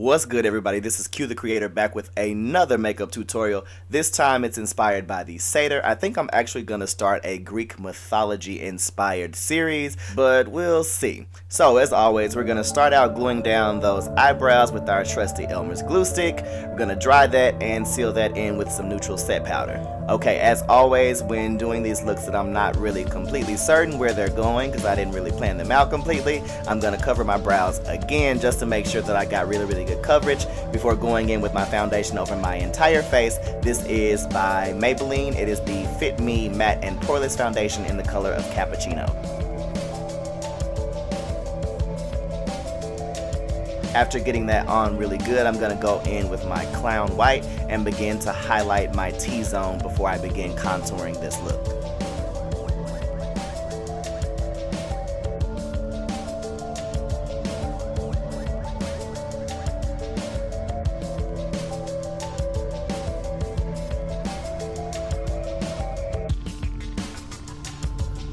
What's good, everybody? This is QTheQreator back with another makeup tutorial. This time it's inspired by the Satyr. I think I'm actually going to start a Greek mythology inspired series, but we'll see. So as always, we're going to start out gluing down those eyebrows with our trusty Elmer's glue stick. We're going to dry that and seal that in with some neutral set powder. Okay, as always, when doing these looks that I'm not really completely certain where they're going because I didn't really plan them out completely, I'm going to cover my brows again just to make sure that I got really good coverage before going in with my foundation over my entire face. This is by Maybelline. It is the Fit Me Matte and Poreless Foundation in the color of Cappuccino. After getting that on really good, I'm going to go in with my Clown White and begin to highlight my T-zone before I begin contouring this look.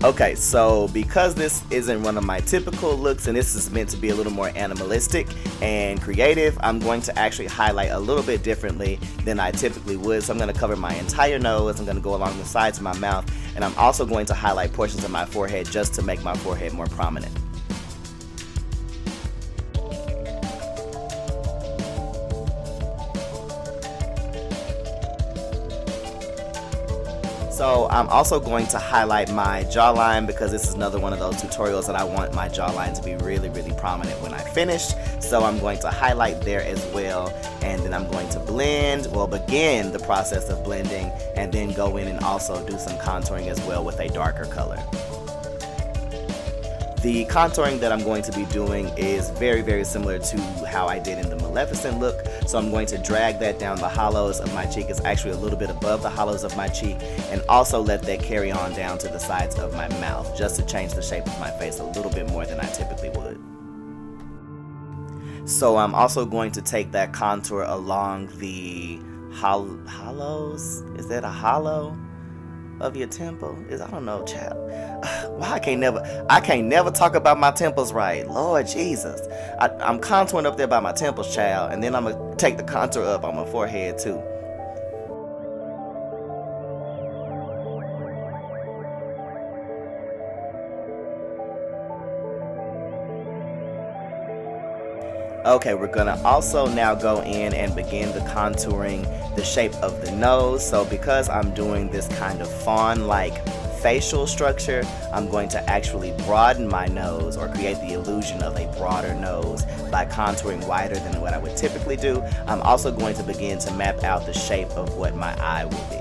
Okay, so because this isn't one of my typical looks and this is meant to be a little more animalistic and creative, I'm going to actually highlight a little bit differently than I typically would. So I'm going to cover my entire nose, I'm going to go along the sides of my mouth, and I'm also going to highlight portions of my forehead just to make my forehead more prominent. So I'm also going to highlight my jawline because this is another one of those tutorials that I want my jawline to be really prominent when I finish. So I'm going to highlight there as well, and then I'm going to begin the process of blending and then go in and also do some contouring as well with a darker color. The contouring that I'm going to be doing is very similar to how I did in the Maleficent look. So I'm going to drag that down the hollows of my cheek. It's actually a little bit above the hollows of my cheek, and also let that carry on down to the sides of my mouth just to change the shape of my face a little bit more than I typically would. So I'm also going to take that contour along the hollows. Is that a hollow of your temple? I don't know, child. Why I can't never talk about my temples right. Lord Jesus. I'm contouring up there by my temples, child, and then I'm gonna take the contour up on my forehead too. Okay, we're gonna also now go in and begin the contouring the shape of the nose. So because I'm doing this kind of fawn-like facial structure, I'm going to actually broaden my nose or create the illusion of a broader nose by contouring wider than what I would typically do. I'm also going to begin to map out the shape of what my eye will be.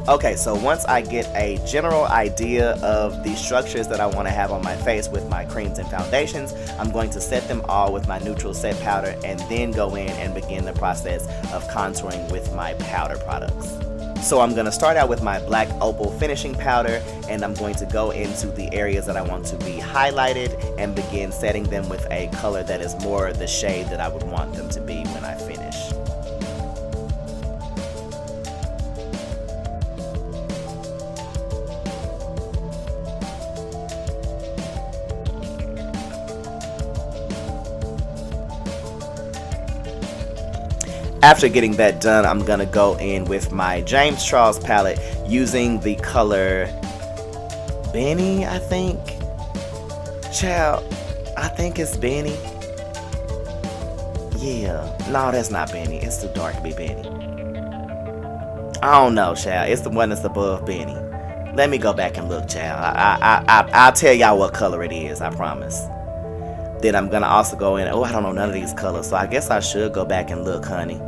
Okay, so once I get a general idea of the structures that I want to have on my face with my creams and foundations, I'm going to set them all with my neutral set powder and then go in and begin the process of contouring with my powder products. So I'm going to start out with my black opal finishing powder, and I'm going to go into the areas that I want to be highlighted and begin setting them with a color that is more the shade that I would want them to be when I finish. After getting that done, I'm gonna go in with my James Charles palette using the color Benny, I think. Child, I think it's Benny. Yeah, no, that's not Benny. It's too dark to be Benny. I don't know, child. It's the one that's above Benny. Let me go back and look, child. I'll tell y'all what color it is, I promise. Then I'm gonna also go in. Oh, I don't know none of these colors, so I guess I should go back and look, honey.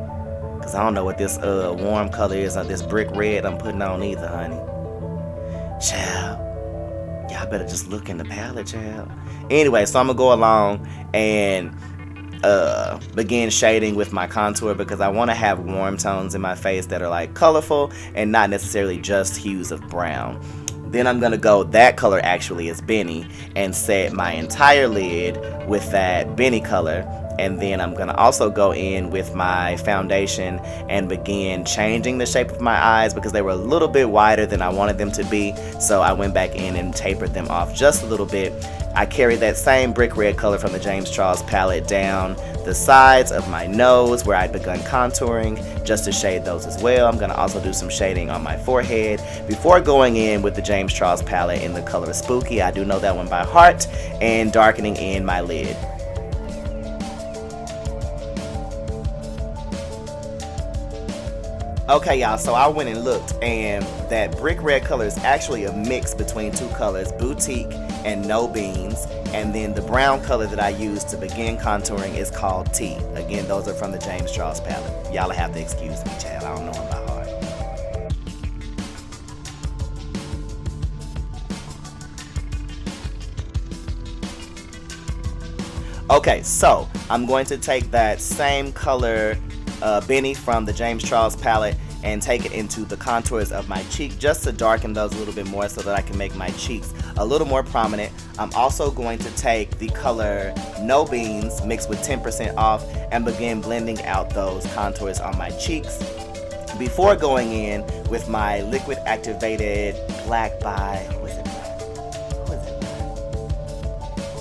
Cause I don't know what this warm color is, or this brick red I'm putting on either, honey. Child, y'all better just look in the palette, child. Anyway, so I'm gonna go along and begin shading with my contour because I want to have warm tones in my face that are like colorful and not necessarily just hues of brown. Then I'm gonna go, that color actually is Benny, and set my entire lid with that Benny color. And then I'm going to also go in with my foundation and begin changing the shape of my eyes because they were a little bit wider than I wanted them to be. So I went back in and tapered them off just a little bit. I carried that same brick red color from the James Charles palette down the sides of my nose where I'd begun contouring just to shade those as well. I'm going to also do some shading on my forehead before going in with the James Charles palette in the color Spooky. I do know that one by heart, and darkening in my lid. Okay, y'all, so I went and looked, and that brick red color is actually a mix between two colors, Boutique and No Beans, and then the brown color that I used to begin contouring is called Tea. Again, those are from the James Charles palette. Y'all have to excuse me, child, I don't know them by heart. Okay, so I'm going to take that same color Benny from the James Charles palette and take it into the contours of my cheek just to darken those a little bit more so that I can make my cheeks a little more prominent. I'm also going to take the color No Beans mixed with 10% off and begin blending out those contours on my cheeks before going in with my liquid activated black by, who is it by?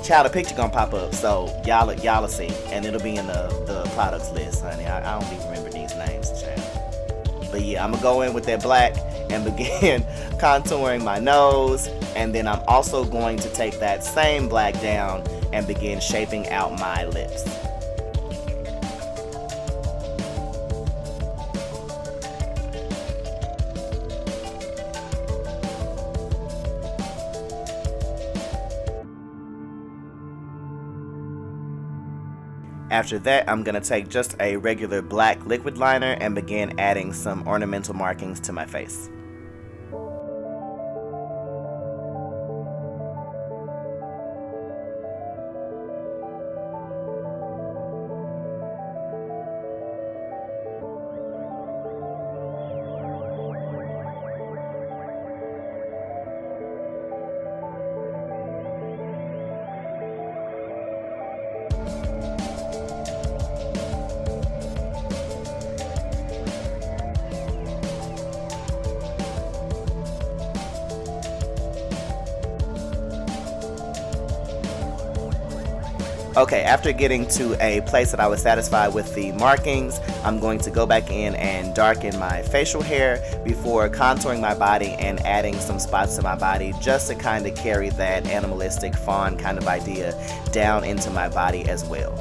Child, a picture gonna pop up, so y'all see, and it'll be in the products list, honey. I don't even remember these names, child. But yeah, I'm gonna go in with that black and begin contouring my nose, and then I'm also going to take that same black down and begin shaping out my lips. After that, I'm going to take just a regular black liquid liner and begin adding some ornamental markings to my face. Okay, after getting to a place that I was satisfied with the markings, I'm going to go back in and darken my facial hair before contouring my body and adding some spots to my body just to kind of carry that animalistic fawn kind of idea down into my body as well.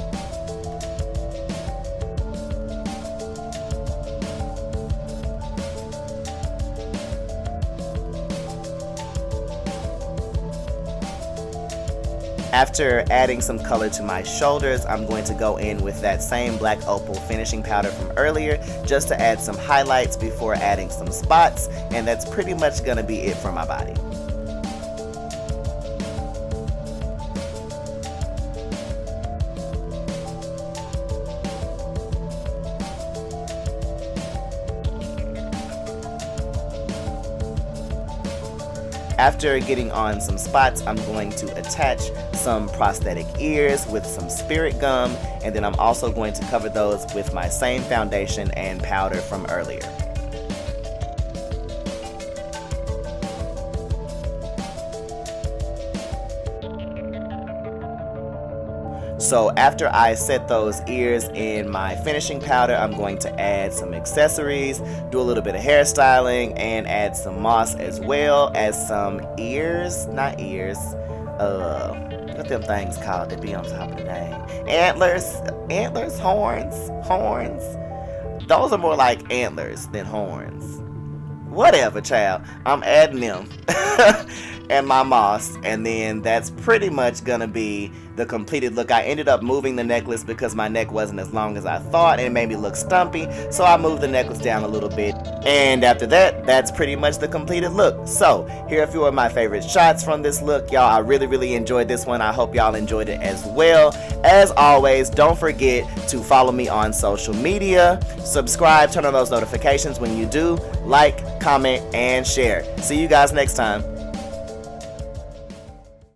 After adding some color to my shoulders, I'm going to go in with that same black opal finishing powder from earlier just to add some highlights before adding some spots, and that's pretty much going to be it for my body. After getting on some spots, I'm going to attach some prosthetic ears with some spirit gum, and then I'm also going to cover those with my same foundation and powder from earlier. So after I set those ears in my finishing powder, I'm going to add some accessories, do a little bit of hairstyling, and add some moss as well as some ears, not ears, what them things called that be on top of the name? Antlers, horns. Those are more like antlers than horns. Whatever, child. I'm adding them and my moss, and then that's pretty much gonna be the completed look. I ended up moving the necklace because my neck wasn't as long as I thought and it made me look stumpy, so I moved the necklace down a little bit. And after that, that's pretty much the completed look. So here are a few of my favorite shots from this look, y'all. I really enjoyed this one. I hope y'all enjoyed it as well. As always, don't forget to follow me on social media, subscribe, turn on those notifications when you do, like, comment, and share. See you guys next time.